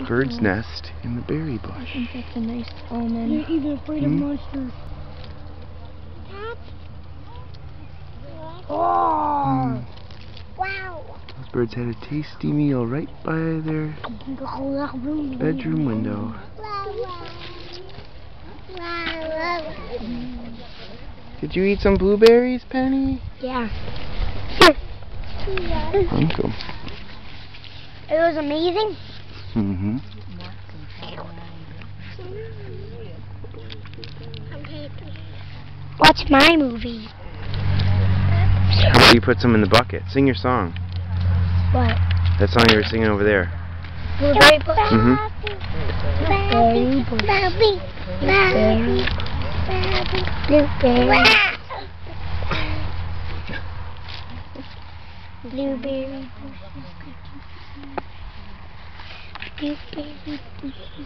Bird's nest in the berry bush. I think that's a nice omen. You're even afraid of monsters. Oh! Wow! Those birds had a tasty meal right by their bedroom window. Did you eat some blueberries, Penny? Yeah. Thank you. It was amazing. Mm-hmm. What's my movie? You put some in the bucket. Sing your song. What? That song you were singing over there. Blueberry bush. Mm-hmm. Blueberry bush. Blueberry. Blueberry. Blueberry bushes. Blueberry bushes.